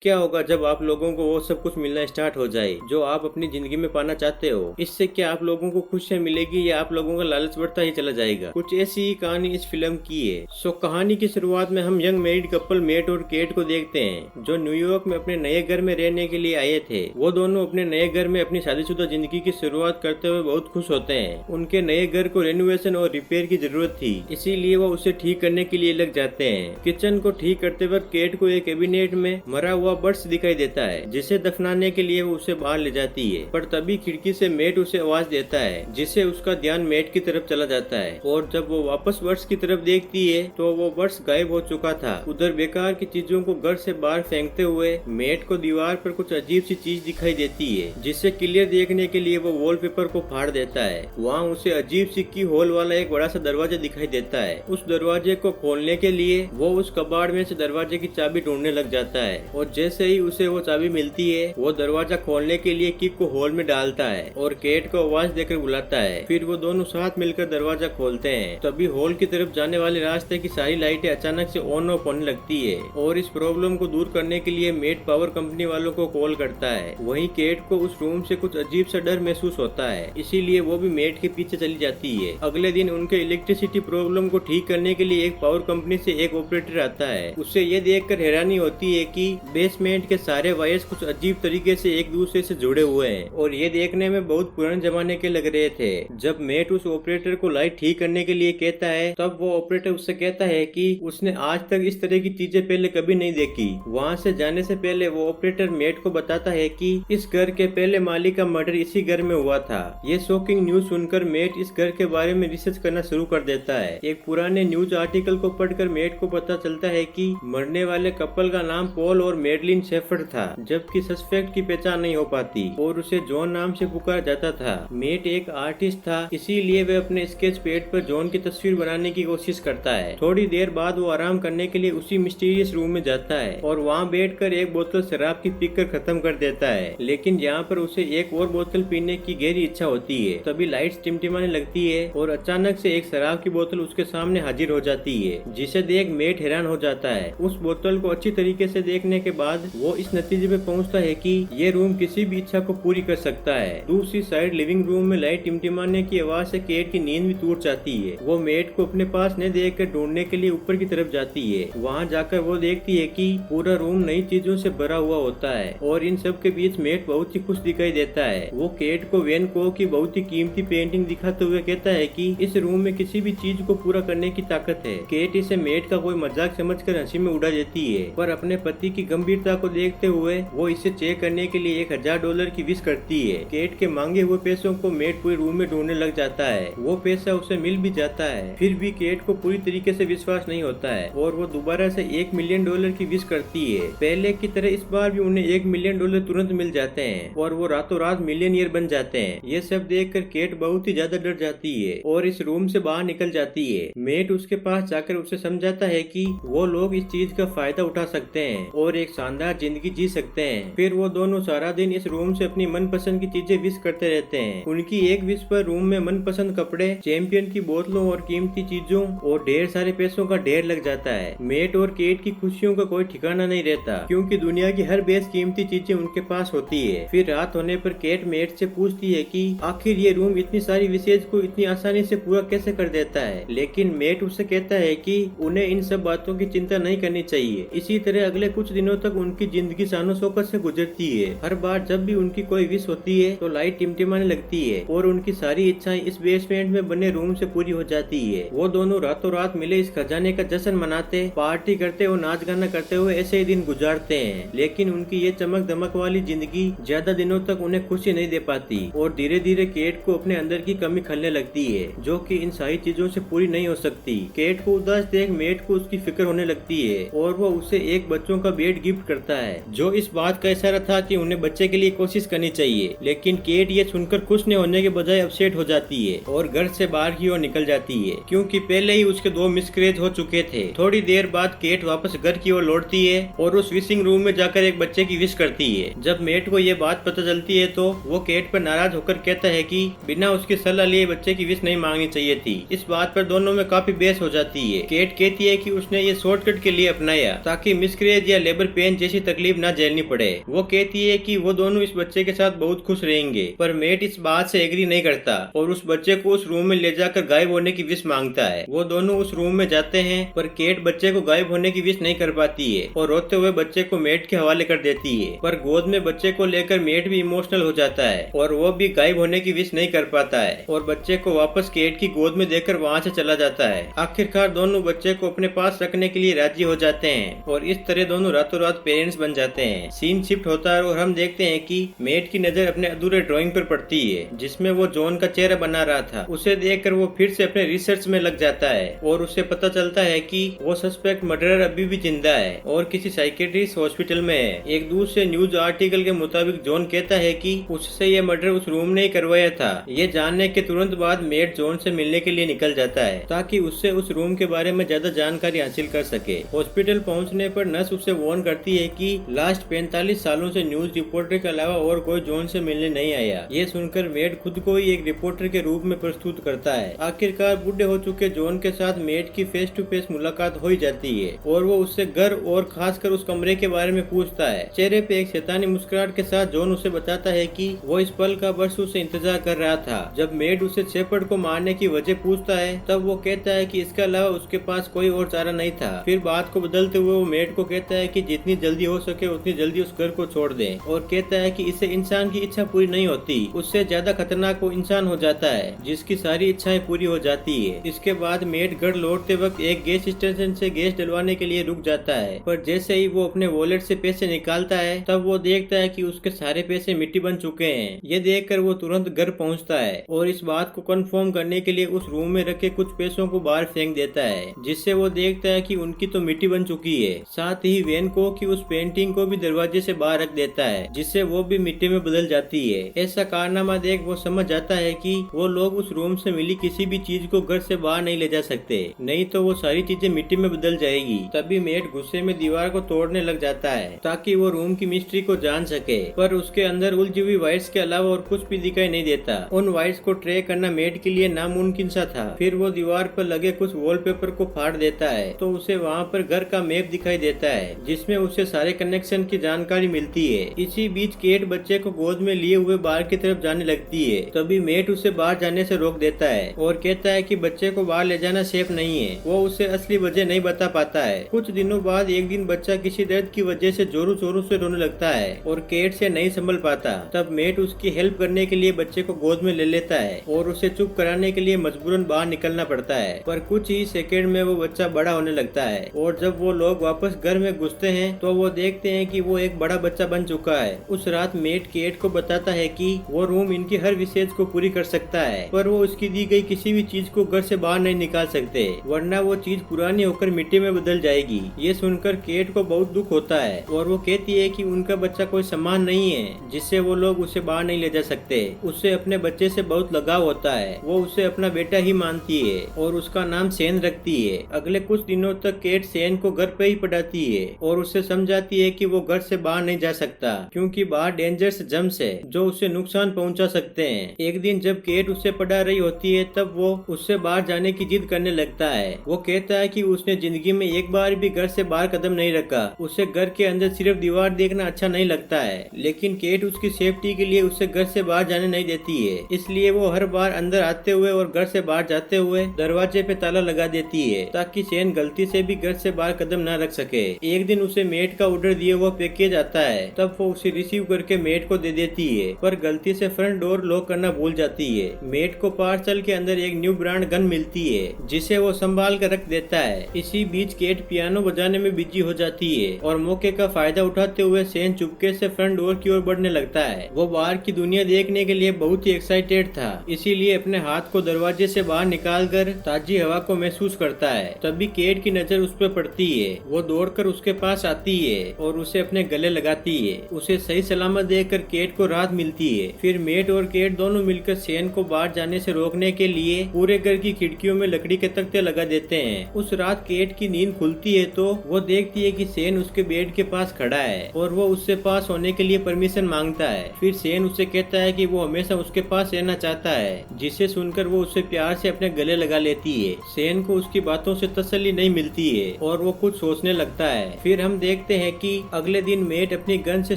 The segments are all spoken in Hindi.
क्या होगा जब आप लोगों को वो सब कुछ मिलना स्टार्ट हो जाए जो आप अपनी जिंदगी में पाना चाहते हो? इससे क्या आप लोगों को खुशियां मिलेगी या आप लोगों का लालच बढ़ता ही चला जाएगा? कुछ ऐसी ही कहानी इस फिल्म की है। कहानी की शुरुआत में हम यंग मैरिड कपल मेट और केट को देखते हैं, जो न्यूयॉर्क में अपने नए घर में रहने के लिए आए थे। वो दोनों अपने नए घर में अपनी शादीशुदा जिंदगी की शुरुआत करते हुए बहुत खुश होते हैं। उनके नए घर को रेनोवेशन और रिपेयर की जरूरत थी, इसीलिए वो उसे ठीक करने के लिए लग जाते हैं। किचन को ठीक करते वक्त केट को एक कैबिनेट में मरा हुआ बर्ड्स दिखाई देता है, जिसे दफनाने के लिए वो उसे बाहर ले जाती है। पर तभी खिड़की से मेट उसे आवाज देता है, जिससे उसका ध्यान मेट की तरफ चला जाता है। और जब वो वापस बर्ड्स की तरफ देखती है तो वो बर्ड्स गायब हो चुका था। उधर बेकार की चीजों को घर से बाहर फेंकते हुए मेट को दीवार पर कुछ अजीब सी चीज दिखाई देती है, जिससे क्लियर देखने के लिए वो वॉलपेपर को फाड़ देता है। वहाँ उसे अजीब सी की होल वाला एक बड़ा सा दरवाजा दिखाई देता है। उस दरवाजे को खोलने के लिए वो उस कबाड़ में से दरवाजे की चाबी ढूंढने लग जाता है, और जैसे ही उसे वो चाबी मिलती है वो दरवाजा खोलने के लिए किक को होल में डालता है और केट को आवाज देकर बुलाता है। फिर वो दोनों साथ मिलकर दरवाजा खोलते हैं। तभी हॉल की तरफ जाने वाले रास्ते की सारी लाइटें अचानक से ऑन ऑफ होने लगती है, और इस प्रॉब्लम को दूर करने के लिए मेट पावर कंपनी वालों को कॉल करता है। वहीं केट को उस रूम से कुछ अजीब सा डर महसूस होता है, इसीलिए वो भी मेट के पीछे चली जाती है। अगले दिन उनके इलेक्ट्रिसिटी प्रॉब्लम को ठीक करने के लिए एक पावर कंपनी से एक ऑपरेटर आता है। उसे ये देखकर हैरानी होती है कि बेसमेंट के सारे वायर्स कुछ अजीब तरीके से एक दूसरे से जुड़े हुए हैं, और ये देखने में बहुत पुराने जमाने के लग रहे थे। जब मेट उस ऑपरेटर को लाइट ठीक करने के लिए कहता है, तब वो ऑपरेटर उससे कहता है कि उसने आज तक इस तरह की चीजें पहले कभी नहीं देखी। वहाँ से जाने से पहले वो ऑपरेटर मेट को बताता है कि इस घर के पहले मालिक का मर्डर इसी घर में हुआ था। ये शॉकिंग न्यूज सुनकर मेट इस घर के बारे में रिसर्च करना शुरू कर देता है। एक पुराने न्यूज आर्टिकल को पढ़कर मेट को पता चलता है कि मरने वाले कपल का नाम पॉल और मेडलिन शेफर्ड था, जबकि सस्पेक्ट की पहचान नहीं हो पाती और उसे जॉन नाम से पुकारा जाता था। मेट एक आर्टिस्ट था, इसीलिए वह अपने स्केच पैड पर जॉन की तस्वीर बनाने की कोशिश करता है। थोड़ी देर बाद वो आराम करने के लिए उसी मिस्टीरियस रूम में जाता है और वहाँ बैठकर एक बोतल शराब की पीकर खत्म कर देता है। लेकिन यहाँ पर उसे एक और बोतल पीने की गहरी इच्छा होती है। तभी लाइट्स टिमटिमाने लगती है और अचानक से एक शराब की बोतल उसके सामने हाजिर हो जाती है, जिसे देख मेट हैरान हो जाता है। उस बोतल को अच्छी तरीके से देखने के बाद वो इस नतीजे पे पहुंचता है कि ये रूम किसी भी इच्छा को पूरी कर सकता है। दूसरी साइड लिविंग रूम में लाइट टिमटिमाने की आवाज से केट की नींद भी टूट जाती है। वो मेट को अपने पास न देखकर ढूंढने के लिए ऊपर की तरफ जाती है। वहाँ जाकर वो देखती है कि पूरा रूम नई चीजों से भरा हुआ होता है, और इन सब के बीच मेट बहुत ही खुश दिखाई देता है। वो केट को वैन गॉग की बहुत ही कीमती पेंटिंग दिखाते हुए कहता है कि इस रूम में किसी भी चीज को पूरा करने की ताकत है। केट इसे मेट का कोई मजाक समझकर हंसी में उड़ा देती है, पर अपने पति की गंभीरता को देखते हुए वो इसे चेक करने के लिए $1000 की विश करती है। केट के मांगे हुए पैसों को मेट पूरे रूम में ढूंढने लग जाता है। वो पैसा उसे मिल भी जाता है, फिर भी केट को पूरी तरीके से विश्वास नहीं होता है और वो दोबारा से $1 मिलियन की विश करती है। पहले की तरह इस बार भी उन्हें $1 मिलियन तुरंत मिल जाते हैं और वो रातों रात मिलियनियर बन जाते हैं। ये सब देखकर केट बहुत ही ज्यादा डर जाती है और इस रूम से बाहर निकल जाती है। मेट उसके पास जाकर उसे समझाता है कि वो लोग इस चीज का फायदा उठा सकते हैं और एक शानदार जिंदगी जी सकते हैं। फिर वो दोनों सारा दिन इस रूम से अपनी मनपसंद की चीजें विश करते रहते हैं। उनकी एक विश पर रूम में मनपसंद कपड़े, चैंपियन की बोतलों और कीमती चीजों और ढेर सारे पैसों का ढेर लग जाता है। मेट और केट की खुशियों का कोई ठिकाना नहीं रहता, क्योंकि दुनिया की हर बेस कीमती चीजें उनके पास होती है। फिर रात होने पर केट मेट से पूछती है कि आखिर ये रूम इतनी सारी विशेष को इतनी आसानी से पूरा कैसे कर देता है। लेकिन मेट उससे कहता है कि उन्हें इन सब बातों की चिंता नहीं करनी चाहिए। इसी तरह अगले कुछ दिनों तक उनकी जिंदगी शानो शौकत से गुजरती है। हर बार जब भी उनकी कोई विश होती है तो लाइट टिमटिमाने लगती है और उनकी सारी इच्छाएं इस बेसमेंट में बने रूम से पूरी हो जाती है। वो दोनों रातों रात मिले इस खजाने का जश्न मनाते, पार्टी करते और नाच गाना करते हुए ऐसे ही दिन गुजारते हैं। लेकिन उनकी ये चमक दमक वाली जिंदगी ज्यादा दिनों तक उन्हें खुशी नहीं दे पाती और धीरे धीरे केट को अपने अंदर की कमी खलने लगती है, जो कि इन सारी चीजों से पूरी नहीं हो सकती। केट को उदास देख मेट को उसकी फिक्र होने लगती है और वो उसे एक बच्चों का बेड गिफ्ट करता है, जो इस बात का इशारा था कि उन्हें बच्चे के लिए कोशिश करनी चाहिए। लेकिन केट ये सुनकर खुश न होने के बजाय अपसेट हो जाती है और घर से बाहर की ओर निकल जाती है, क्योंकि पहले ही उसके 2 मिसकैरेज हो चुके थे। थोड़ी देर बाद केट वापस घर की ओर लौटती है और उस विशिंग रूम में जाकर एक बच्चे की विश करती है। जब मेट को ये बात पता चलती है तो वो केट पर नाराज होकर कहता है कि बिना उसकी सलाह लिए बच्चे की विश नहीं मांगनी चाहिए थी। इस बात पर दोनों में काफी बहस हो जाती है। केट कहती है कि उसने ये शॉर्टकट के लिए अपनाया ताकि मिसकैरेज या लेबर पेन सेन जैसी तकलीफ ना झेलनी पड़े। वो कहती है कि वो दोनों इस बच्चे के साथ बहुत खुश रहेंगे, पर मेट इस बात से एग्री नहीं करता और उस बच्चे को उस रूम में ले जाकर गायब होने की विश मांगता है। वो दोनों उस रूम में जाते हैं, पर केट बच्चे को गायब होने की विश नहीं कर पाती है और रोते हुए बच्चे को मेट के हवाले कर देती है। पर गोद में बच्चे को लेकर मेट भी इमोशनल हो जाता है और वो भी गायब होने की विश नहीं कर पाता है और बच्चे को वापस केट की गोद में देकर वहाँ से चला जाता है। आखिरकार दोनों बच्चे को अपने पास रखने के लिए राजी हो जाते हैं और इस तरह दोनों रातों रात पेरेंट्स बन जाते हैं। सीन शिफ्ट होता है और हम देखते हैं कि मेट की नजर अपने अधूरे ड्राइंग पर पड़ती है जिसमें वो जॉन का चेहरा बना रहा था। उसे देखकर वो फिर से अपने रिसर्च में लग जाता है और उसे पता चलता है कि वो सस्पेक्ट मर्डरर अभी भी जिंदा है और किसी साइकेट्रिस्ट हॉस्पिटल में है। एक दूसरे न्यूज आर्टिकल के मुताबिक जॉन कहता है कि उससे ये मर्डर उस रूम ने ही करवाया था। ये जानने के तुरंत बाद मेट जॉन से मिलने के लिए निकल जाता है ताकि उससे उस रूम के बारे में ज्यादा जानकारी हासिल कर सके। हॉस्पिटल पहुंचने पर नर्स उससे वार्न करती है कि लास्ट 45 सालों से न्यूज रिपोर्टर के अलावा और कोई जॉन से मिलने नहीं आया। ये सुनकर मेट खुद को ही एक रिपोर्टर के रूप में प्रस्तुत करता है। आखिरकार बूढ़े हो चुके जॉन के साथ मेट की फेस टू फेस मुलाकात हो जाती है और वो उससे घर और खासकर उस कमरे के बारे में पूछता है। चेहरे पे एक शैतानी मुस्कुराहट के साथ जॉन उसे बताता है कि वो इस पल का बरसों से इंतजार कर रहा था। जब मेट उसे शेपर्ड को मारने की वजह पूछता है तब वो कहता है कि इसके अलावा उसके पास कोई और चारा नहीं था। फिर बात को बदलते हुए वो मेट को कहता है कि जितनी जल्दी हो सके उतनी जल्दी उस घर को छोड़ दे और कहता है कि इससे इंसान की इच्छा पूरी नहीं होती, उससे ज्यादा खतरनाक वो इंसान हो जाता है जिसकी सारी इच्छाएं पूरी हो जाती है। इसके बाद मेट घर लौटते वक्त एक गैस स्टेशन से गैस डलवाने के लिए रुक जाता है, पर जैसे ही वो अपने वॉलेट से पैसे निकालता है तब वो देखता है कि उसके सारे पैसे मिट्टी बन चुके हैं। ये देखकर वो तुरंत घर पहुंचता है और इस बात को कंफर्म करने के लिए उस रूम में रखे कुछ पैसों को बाहर फेंक देता है, जिससे वो देखता है कि उनकी तो मिट्टी बन चुकी है। साथ ही वैन को की उस पेंटिंग को भी दरवाजे से बाहर रख देता है, जिससे वो भी मिट्टी में बदल जाती है। ऐसा कारनामा देख वो समझ जाता है कि वो लोग उस रूम से मिली किसी भी चीज को घर से बाहर नहीं ले जा सकते, नहीं तो वो सारी चीजें मिट्टी में बदल जाएगी। तभी मेट गुस्से में दीवार को तोड़ने लग जाता है ताकि वो रूम की मिस्ट्री को जान सके, पर उसके अंदर उलझी हुई वायर्स के अलावा और कुछ भी दिखाई नहीं देता। उन वायर्स को ट्रैक करना मेट के लिए नामुमकिन सा था। फिर वो दीवार पर लगे कुछ वॉलपेपर को फाड़ देता है तो उसे वहाँ पर घर का मैप दिखाई देता है जिसमें उसे सारे कनेक्शन की जानकारी मिलती है। इसी बीच केट बच्चे को गोद में लिए हुए बाहर की तरफ जाने लगती है। तभी मेट उसे बाहर जाने से रोक देता है और कहता है कि बच्चे को बाहर ले जाना सेफ नहीं है। वो उसे असली वजह नहीं बता पाता है। कुछ दिनों बाद एक दिन बच्चा किसी दर्द की वजह से जोरों जोरों से रोने लगता है और केट से नहीं संभल पाता। तब मेट उसकी हेल्प करने के लिए बच्चे को गोद में ले लेता है और उसे चुप कराने के लिए मजबूरन बाहर निकलना पड़ता है, पर कुछ ही सेकंड में वो बच्चा बड़ा होने लगता है और जब वो लोग वापस घर में घुसते हैं तो वो देखते हैं कि वो एक बड़ा बच्चा बन चुका है। उस रात मेट केट को बताता है कि वो रूम इनकी हर विशेष को पूरी कर सकता है, पर वो उसकी दी गई किसी भी चीज को घर से बाहर नहीं निकाल सकते, वरना वो चीज पुरानी होकर मिट्टी में बदल जाएगी। ये सुनकर केट को बहुत दुख होता है और वो कहती है कि उनका बच्चा कोई सामान नहीं है जिससे वो लोग उसे बाहर नहीं ले जा सकते। उससे अपने बच्चे से बहुत लगाव होता है, वो उसे अपना बेटा ही मानती है और उसका नाम सेन रखती है। अगले कुछ दिनों तक केट सेन को घर पे ही पढ़ाती है और उससे समझाती है कि वो घर से बाहर नहीं जा सकता क्योंकि बाहर डेंजरस जर्म्स है जो उसे नुकसान पहुंचा सकते हैं। एक दिन जब केट उसे पढ़ा रही होती है तब वो उससे बाहर जाने की जिद करने लगता है। वो कहता है कि उसने जिंदगी में एक बार भी घर से बाहर कदम नहीं रखा, उसे घर के अंदर सिर्फ दीवार देखना अच्छा नहीं लगता है, लेकिन केट उसकी सेफ्टी के लिए उसे घर से बाहर जाने नहीं देती है। इसलिए वो हर बार अंदर आते हुए और घर से बाहर जाते हुए दरवाजे पे ताला लगा देती है ताकि सेन गलती से भी घर से बाहर कदम न रख सके। एक दिन उसे मेट का ऑर्डर दिया हुआ पैकेज आता है, तब वो उसे रिसीव करके मेट को दे देती है, पर गलती से फ्रंट डोर लॉक करना भूल जाती है। मेट को पार्सल के अंदर एक न्यू ब्रांड गन मिलती है जिसे वो संभाल कर रख देता है। इसी बीच केट पियानो बजाने में बिजी हो जाती है और मौके का फायदा उठाते हुए सेन चुपके से फ्रंट डोर की ओर बढ़ने लगता है। वो बाहर की दुनिया देखने के लिए बहुत ही एक्साइटेड था, इसीलिए अपने हाथ को दरवाजे से बाहर निकालकर ताजी हवा को महसूस करता है। तभी केट की नजर उस पर पड़ती है। वो दौड़कर उसके पास आती है और उसे अपने गले लगाती है। उसे सही सलामत देखकर केट को राहत मिलती है। फिर मेट और केट दोनों मिलकर सेन को बाहर जाने से रोकने के लिए पूरे घर की खिड़कियों में लकड़ी के तख्ते लगा देते हैं। उस रात केट की नींद खुलती है तो वो देखती है कि सेन उसके बेड के पास खड़ा है और वो उससे पास होने के लिए परमिशन मांगता है। फिर सेन उसे कहता है कि वो हमेशा उसके पास रहना चाहता है, जिसे सुनकर वो उससे प्यार से अपने गले लगा लेती है। सेन को उसकी बातों से तसल्ली नहीं मिलती है और वो कुछ सोचने लगता है। फिर हम देखते देखते हैं कि अगले दिन मेट अपनी गन से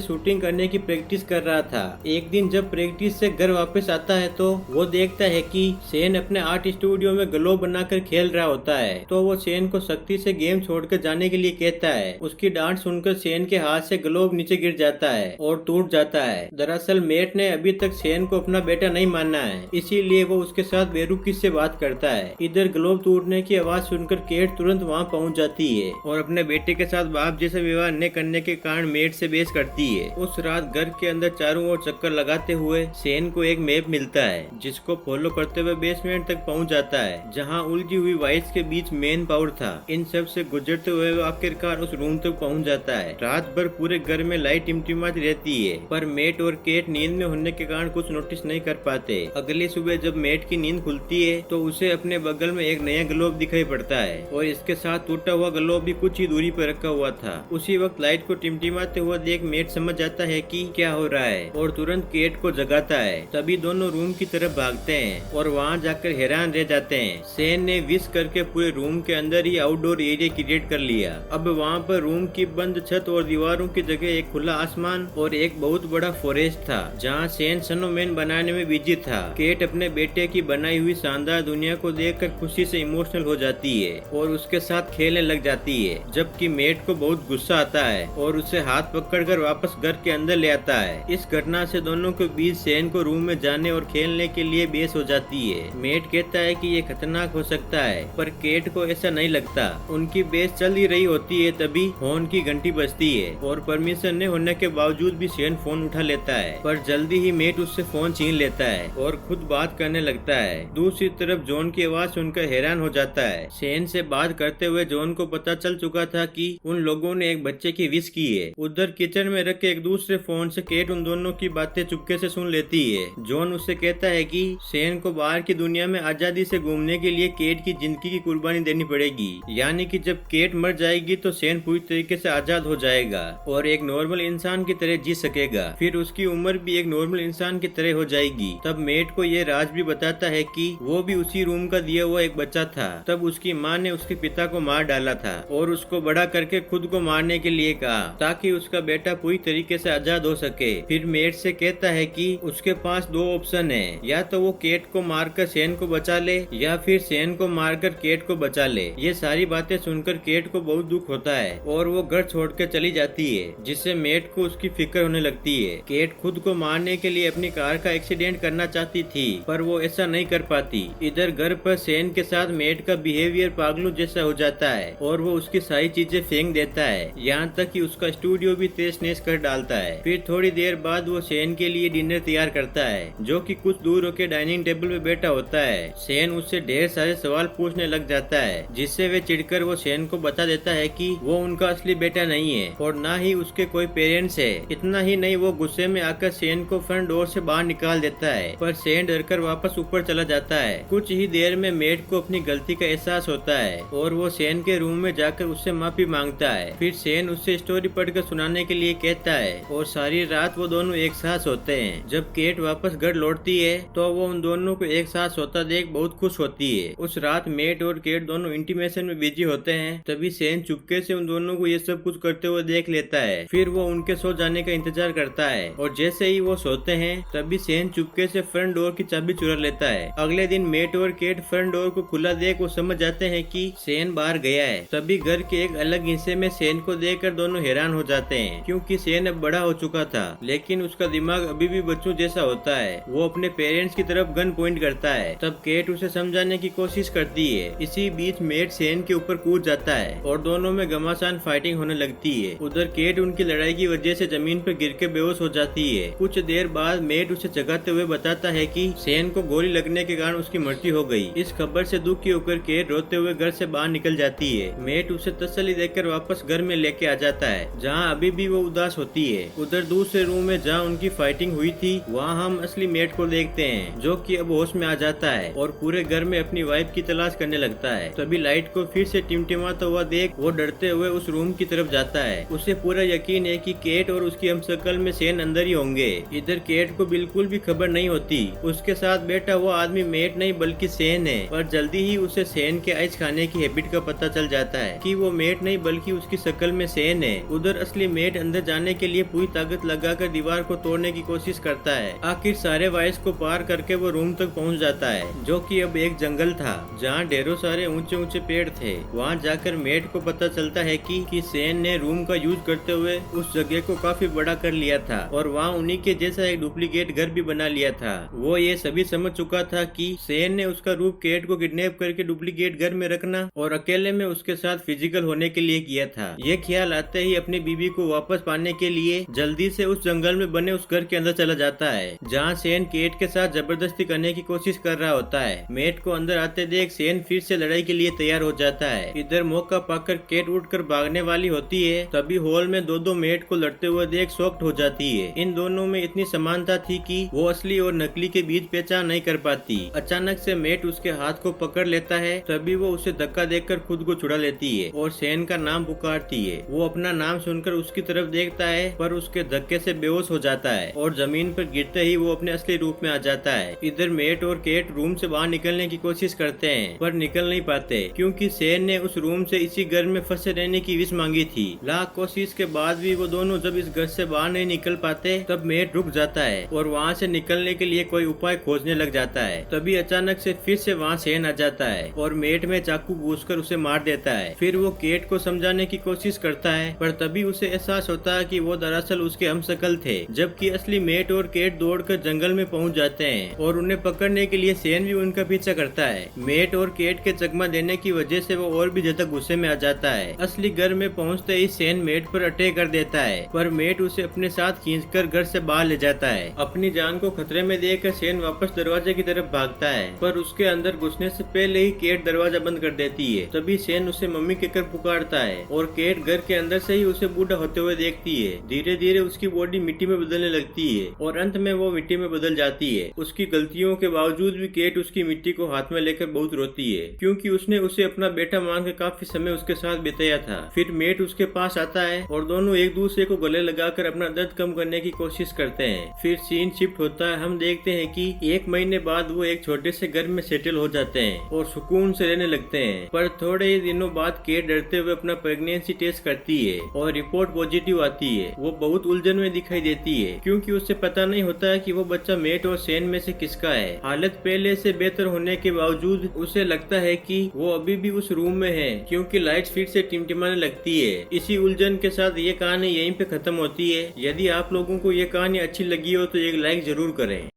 शूटिंग करने की प्रैक्टिस कर रहा था। एक दिन जब प्रैक्टिस से घर वापस आता है तो वो देखता है कि शेन अपने आर्ट स्टूडियो में ग्लोव बनाकर खेल रहा होता है। तो वो शेन को सख्ती से गेम छोड़कर जाने के लिए कहता है। उसकी डांट सुनकर शेन के हाथ से ग्लोव नीचे गिर जाता है और टूट जाता है। दरअसल मेट ने अभी तक शेन को अपना बेटा नहीं माना है, इसीलिए वो उसके साथ बेरुखी से बात करता है। इधर ग्लोव टूटने की आवाज सुनकर केट तुरंत वहाँ पहुँच जाती है और अपने बेटे के साथ बाप जैसे व्यवहार न करने के कारण मेट से बहस करती है। उस रात घर के अंदर चारों ओर चक्कर लगाते हुए शेन को एक मैप मिलता है, जिसको फॉलो करते हुए बेसमेंट तक पहुंच जाता है, जहां उलझी हुई वाइट्स के बीच मेन पावर था। इन सब से गुजरते हुए वो आखिरकार उस रूम तक पहुंच जाता है। रात भर पूरे घर में लाइट टिमटिमाती रहती है, पर मेट और केट नींद में होने के कारण कुछ नोटिस नहीं कर पाते। अगली सुबह जब मेट की नींद खुलती है तो उसे अपने बगल में एक नया ग्लोब दिखाई पड़ता है और इसके साथ टूटा हुआ ग्लोब भी कुछ ही दूरी पर रखा हुआ था। उसी वक्त लाइट को टिमटिमाते हुआ देख मेट समझ जाता है कि क्या हो रहा है और तुरंत केट को जगाता है। तभी दोनों रूम की तरफ भागते हैं और वहां जाकर हैरान रह जाते हैं। शेन ने विश करके पूरे रूम के अंदर ही आउटडोर एरिया क्रिएट कर लिया। अब वहां पर रूम की बंद छत और दीवारों की जगह एक खुला आसमान और एक बहुत बड़ा फॉरेस्ट था, जहां शेन स्नोमैन बनाने में बिजी था। केट अपने बेटे की बनाई हुई शानदार दुनिया को देखकर खुशी से इमोशनल हो जाती है और उसके साथ खेलने लग जाती है, जबकि मेट को बहुत गुस्सा आता है और उसे हाथ पकड़कर वापस घर के अंदर ले आता है। इस घटना से दोनों के बीच शेन को रूम में जाने और खेलने के लिए बहस हो जाती है। मेट कहता है कि ये खतरनाक हो सकता है, पर केट को ऐसा नहीं लगता। उनकी बहस चल ही रही होती है, तभी फोन की घंटी बजती है और परमिशन न होने के बावजूद भी शेन फोन उठा लेता है, पर जल्दी ही मेट उससे फोन छीन लेता है और खुद बात करने लगता है। दूसरी तरफ जॉन की आवाज सुनकर हैरान हो जाता है। शेन से बात करते हुए जॉन को पता चल चुका था कि उन लोगों ने एक बच्चे की विश की है। उधर किचन में रखे एक दूसरे फोन से केट उन दोनों की बातें चुपके से सुन लेती है। जॉन उससे कहता है कि शेन को बाहर की दुनिया में आजादी से घूमने के लिए केट की जिंदगी की कुर्बानी देनी पड़ेगी, यानी कि जब केट मर जाएगी तो शेन पूरी तरीके से आजाद हो जाएगा और एक नॉर्मल इंसान की तरह जी सकेगा। फिर उसकी उम्र भी एक नॉर्मल इंसान की तरह हो जाएगी। तब मेट को ये राज भी बताता है कि वो भी उसी रूम का दिया हुआ एक बच्चा था। तब उसकी माँ ने उसके पिता को मार डाला था और उसको बड़ा करके खुद को मारने के लिए कहा, ताकि उसका बेटा पूरी तरीके से आजाद हो सके। फिर मेट से कहता है कि उसके पास दो ऑप्शन है, या तो वो केट को मारकर शेन को बचा ले या फिर शेन को मारकर केट को बचा ले। ये सारी बातें सुनकर केट को बहुत दुख होता है और वो घर छोड़कर चली जाती है, जिससे मेट को उसकी फिक्र होने लगती है। केट खुद को मारने के लिए अपनी कार का एक्सीडेंट करना चाहती थी, पर वो ऐसा नहीं कर पाती। इधर घर पर शेन के साथ मेट का बिहेवियर पागलों जैसा हो जाता है और वो उसकी सारी चीजें फेंक देता है, यहाँ तक कि उसका स्टूडियो भी तेज नेस कर डालता है। फिर थोड़ी देर बाद वो शेन के लिए डिनर तैयार करता है, जो कि कुछ दूर होकर डाइनिंग टेबल पे बैठा होता है। शेन उससे ढेर सारे सवाल पूछने लग जाता है, जिससे वे चिढ़कर वो शेन को बता देता है कि वो उनका असली बेटा नहीं है और ना ही उसके कोई पेरेंट्स है। इतना ही नहीं, वो गुस्से में आकर शेन को फ्रंट डोर से बाहर निकाल देता है, पर शेन डरकर वापस ऊपर चला जाता है। कुछ ही देर में मेट को अपनी गलती का एहसास होता है और वो शेन के रूम में जाकर उससे माफी मांगता है। फिर शेन उससे स्टोरी पढ़कर सुनाने के लिए कहता है और सारी रात वो दोनों एक साथ सोते हैं। जब केट वापस घर लौटती है तो वो उन दोनों को एक साथ सोता देख बहुत खुश होती है। उस रात मेट और केट दोनों इंटीमेशन में बिजी होते हैं। तभी शेन चुपके से उन दोनों को ये सब कुछ करते हुए देख लेता है। फिर वो उनके सो जाने का इंतजार करता है और जैसे ही वो सोते हैं तभी शेन चुपके से फ्रंट डोर की चाबी चुरा लेता है। अगले दिन मेट और केट फ्रंट डोर को खुला देख वो समझ जाते हैं कि शेन बाहर गया है। तभी घर के एक अलग हिस्से में शेन को देखकर दोनों हैरान हो जाते हैं, क्योंकि शेन अब बड़ा हो चुका था, लेकिन उसका दिमाग अभी भी बच्चों जैसा होता है। वो अपने पेरेंट्स की तरफ गन पॉइंट करता है। तब केट उसे समझाने की कोशिश करती है। इसी बीच मेट शेन के ऊपर कूद जाता है और दोनों में घमासान फाइटिंग होने लगती है। उधर केट उनकी लड़ाई की वजह से जमीन पर गिर के बेहोश हो जाती है। कुछ देर बाद मेट उसे जगाते हुए बताता है कि शेन को गोली लगने के कारण उसकी मृत्यु हो गई। इस खबर से दुखी होकर केट रोते हुए घर से बाहर निकल जाती है। मेट उसे तसल्ली देकर वापस घर में लेके आ जाता है, जहाँ अभी भी वो उदास होती है। उधर दूसरे रूम में जहाँ उनकी फाइटिंग हुई थी, वहाँ हम असली मेट को देखते हैं, जो कि अब होश में आ जाता है और पूरे घर में अपनी वाइफ की तलाश करने लगता है। तभी लाइट को फिर से टिमटिमाता हुआ देख वो डरते हुए उस रूम की तरफ जाता है। उसे पूरा यकीन है कि केट और उसकी हमशक्ल में शेन अंदर ही होंगे। इधर केट को बिल्कुल भी खबर नहीं होती उसके साथ बैठा हुआ आदमी मेट नहीं बल्कि शेन है, पर जल्दी ही उसे शेन के आइस खाने की हैबिट का पता चल जाता है कि वो मेट नहीं बल्कि उसकी शक्ल में सेन है, उधर असली मेट अंदर जाने के लिए पूरी ताकत लगाकर दीवार को तोड़ने की कोशिश करता है। आखिर सारे वाइस को पार करके वो रूम तक पहुंच जाता है, जो कि अब एक जंगल था जहां ढेरों सारे ऊंचे ऊंचे पेड़ थे। वहां जाकर मेट को पता चलता है कि सेन ने रूम का यूज करते हुए उस जगह को काफी बड़ा कर लिया था और वहां उन्हीं के जैसा एक डुप्लीकेट घर भी बना लिया था। वो ये सभी समझ चुका था कि सेन ने उसका रूप केट को किडनैप करके डुप्लीकेट घर में रखना और अकेले में उसके साथ फिजिकल होने के लिए किया था। ये ख्याल आते ही अपनी बीबी को वापस पाने के लिए जल्दी से उस जंगल में बने उस घर के अंदर चला जाता है, जहाँ सेन केट के साथ जबरदस्ती करने की कोशिश कर रहा होता है। मेट को अंदर आते देख सेन फिर से लड़ाई के लिए तैयार हो जाता है। इधर मौका पाकर केट उठकर भागने वाली होती है, तभी हॉल में दो मेट को लड़ते हुए देख शॉक्ड हो जाती है। इन दोनों में इतनी समानता थी कि वो असली और नकली के बीच पहचान नहीं कर पाती। अचानक से मेट उसके हाथ को पकड़ लेता है, तभी वो उसे धक्का देकर खुद को छुड़ा लेती है और सेन का नाम पुकारती है। वो अपना नाम सुनकर उसकी तरफ देखता है, पर उसके धक्के से बेहोश हो जाता है और जमीन पर गिरते ही वो अपने असली रूप में आ जाता है। इधर मेट और केट रूम से बाहर निकलने की कोशिश करते हैं, पर निकल नहीं पाते क्योंकि सेन ने उस रूम से इसी घर में फंसे रहने की विश मांगी थी। लाख कोशिश के बाद भी वो दोनों जब इस घर से बाहर नहीं निकल पाते, तब मेट रुक जाता है और वहाँ से निकलने के लिए कोई उपाय खोजने लग जाता है। तभी अचानक से फिर से वहाँ सेन आ जाता है और मेट में चाकू घुसकर उसे मार देता है। फिर वो केट को समझाने की कोशिश करता है, पर तभी उसे एहसास होता है कि वो दरअसल उसके हमशक्ल थे, जबकि असली मेट और केट दौड़कर जंगल में पहुंच जाते हैं और उन्हें पकड़ने के लिए सेन भी उनका पीछा करता है। मेट और केट के चकमा देने की वजह से वो और भी ज्यादा गुस्से में आ जाता है। असली घर में पहुंचते ही सेन मेट पर अटैक कर देता है, पर मेट उसे अपने साथ खींचकर घर से बाहर ले जाता है। अपनी जान को खतरे में देखकर सेन वापस दरवाजे की तरफ भागता है, पर उसके अंदर घुसने से पहले ही केट दरवाजा बंद कर देती है। तभी सेन उसे मम्मी कहकर पुकारता है और केट घर के अंदर से ही उसे बूढ़ा होते हुए देखती है। धीरे धीरे उसकी बॉडी मिट्टी में बदलने लगती है और अंत में वो मिट्टी में बदल जाती है। उसकी गलतियों के बावजूद भी केट उसकी मिट्टी को हाथ में लेकर बहुत रोती है, क्योंकि उसने उसे अपना बेटा मानकर काफी समय उसके साथ बिताया था। फिर मेट उसके पास आता है और दोनों एक दूसरे को गले लगाकर अपना दर्द कम करने की कोशिश करते हैं। फिर सीन शिफ्ट होता है। हम देखते हैं कि 1 महीने बाद वो एक छोटे से घर में सेटल हो जाते हैं और सुकून से रहने लगते हैं। पर थोड़े ही दिनों बाद केट डरते हुए अपना प्रेगनेंसी टेस्ट करती है और रिपोर्ट पॉजिटिव आती है। वो बहुत उलझन में दिखाई देती है, क्योंकि उसे पता नहीं होता है कि वो बच्चा मेट और सेन में से किसका है। हालत पहले से बेहतर होने के बावजूद उसे लगता है कि वो अभी भी उस रूम में है, क्योंकि लाइट्स फिर से टिमटिमाने लगती है। इसी उलझन के साथ ये कहानी यहीं पे खत्म होती है। यदि आप लोगों को ये कहानी अच्छी लगी हो तो एक लाइक जरूर करें।